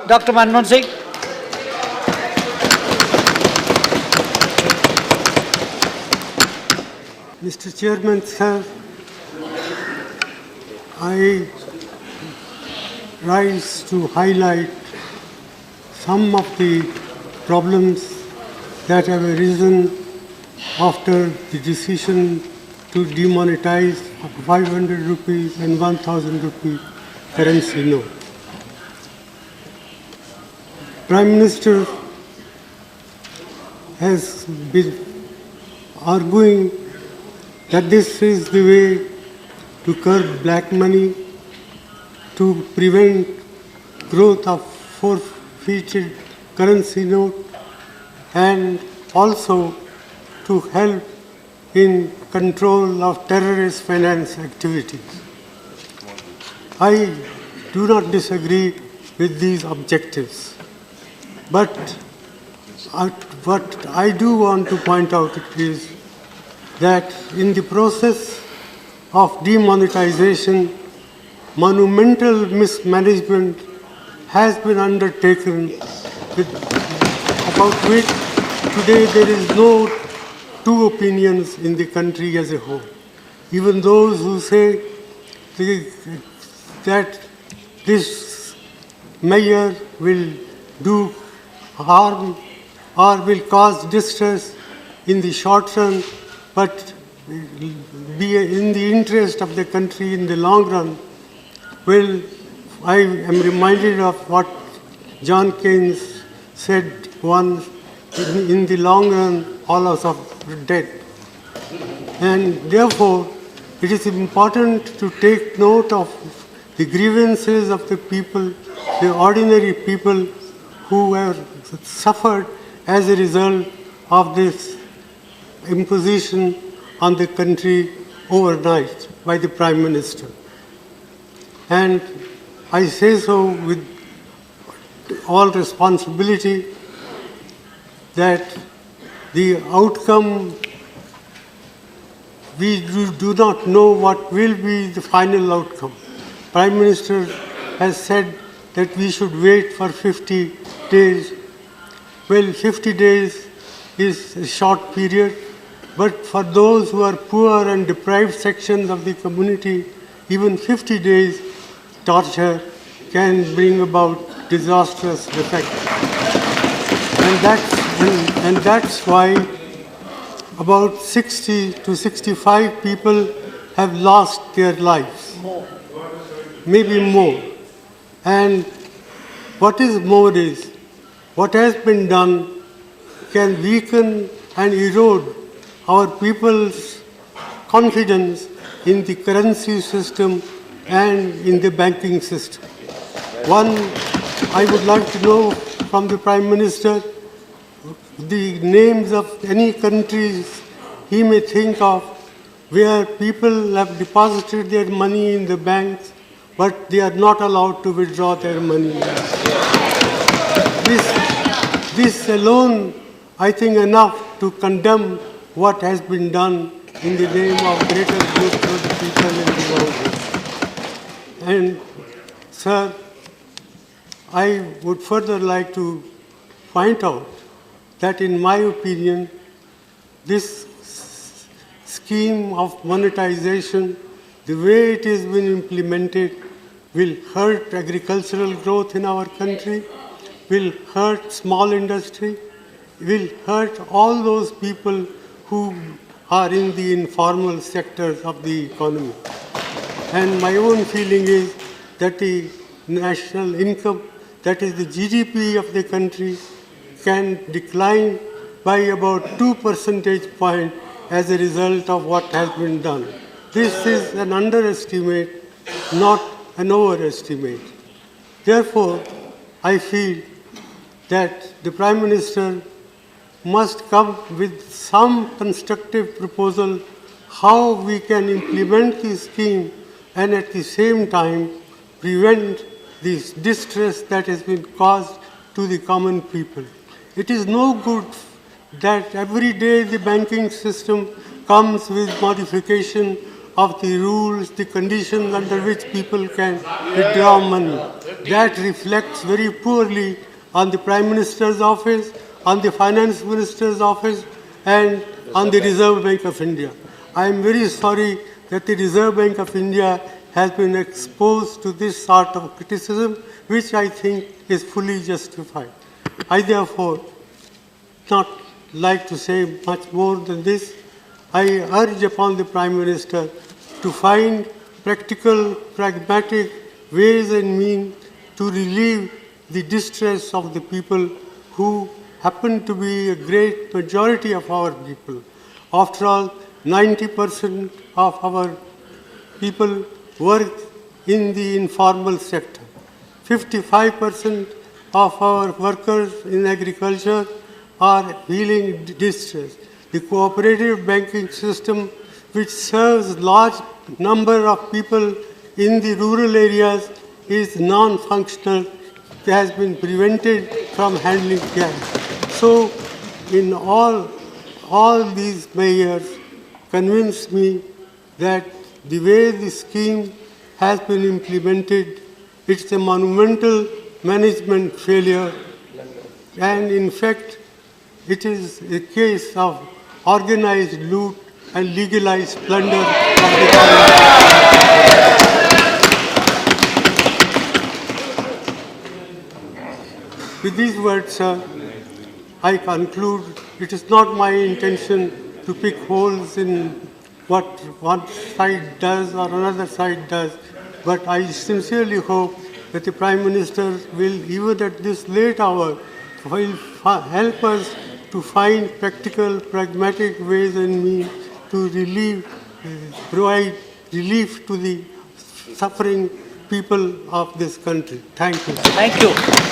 Dr. Manmohan Singh. Mr. Chairman, sir, I rise to highlight some of the problems that have arisen after the decision to demonetize 500 rupees and 1000 rupee currency note. Prime Minister has been arguing that this is the way to curb black money, to prevent growth of forfeited currency note, and also to help in control of terrorist finance activities. I do not disagree with these objectives, but what I do want to point out is that in the process of demonetization, monumental mismanagement has been undertaken, about which today there is no two opinions in the country as a whole. Even those who say that this measure will do harm or will cause distress in the short run, but be in the interest of the country in the long run. Well, I am reminded of what John Keynes said once, in the long run, all of us are dead. And therefore, it is important to take note of the grievances of the people, the ordinary people who have suffered as a result of this imposition on the country overnight by the Prime Minister. And I say so with all responsibility that the outcome, we do not know what will be the final outcome. Prime Minister has said that we should wait for 50 days. Well, 50 days is a short period, but for those who are poor and deprived sections of the community, even 50 days torture can bring about disastrous effects. And that's why about 60 to 65 people have lost their lives. Maybe more. And what is more is, what has been done can weaken and erode our people's confidence in the currency system and in the banking system. One, I would like to know from the Prime Minister the names of any countries he may think of where people have deposited their money in the banks, but they are not allowed to withdraw their money. This alone, I think, enough to condemn what has been done in the name of greater good for the people in the world. And, sir, I would further like to point out that, in my opinion, this scheme of monetization, the way it has been implemented, will hurt agricultural growth in our country, will hurt small industry, will hurt all those people who are in the informal sectors of the economy. And my own feeling is that the national income, that is the GDP of the country, can decline by about 2 percentage points as a result of what has been done. This is an underestimate, not an overestimate. Therefore, I feel that the Prime Minister must come with some constructive proposal how we can implement this scheme and at the same time prevent this distress that has been caused to the common people. It is no good that every day the banking system comes with modification of the rules, the conditions under which people can withdraw money. that reflects very poorly on the Prime Minister's office, on the Finance Minister's office, and on the Reserve Bank of India. I am very sorry that the Reserve Bank of India has been exposed to this sort of criticism, which I think is fully justified. I therefore not like to say much more than this. I urge upon the Prime Minister to find practical, pragmatic ways and means to relieve the distress of the people who happen to be a great majority of our people. After all, 90% of our people work in the informal sector. 55% of our workers in agriculture are feeling distress. The cooperative banking system, which serves large number of people in the rural areas, is non-functional, has been prevented from handling cash. So, in all these measures convince me that the way the scheme has been implemented, it's a monumental management failure, and in fact, it is a case of organized loot and legalized plunder of the government. With these words, sir, I conclude it is not my intention to pick holes in what one side does or another side does, but I sincerely hope that the Prime Minister will, even at this late hour, will help us to find practical, pragmatic ways and means to provide relief to the suffering people of this country. Thank you. Thank you.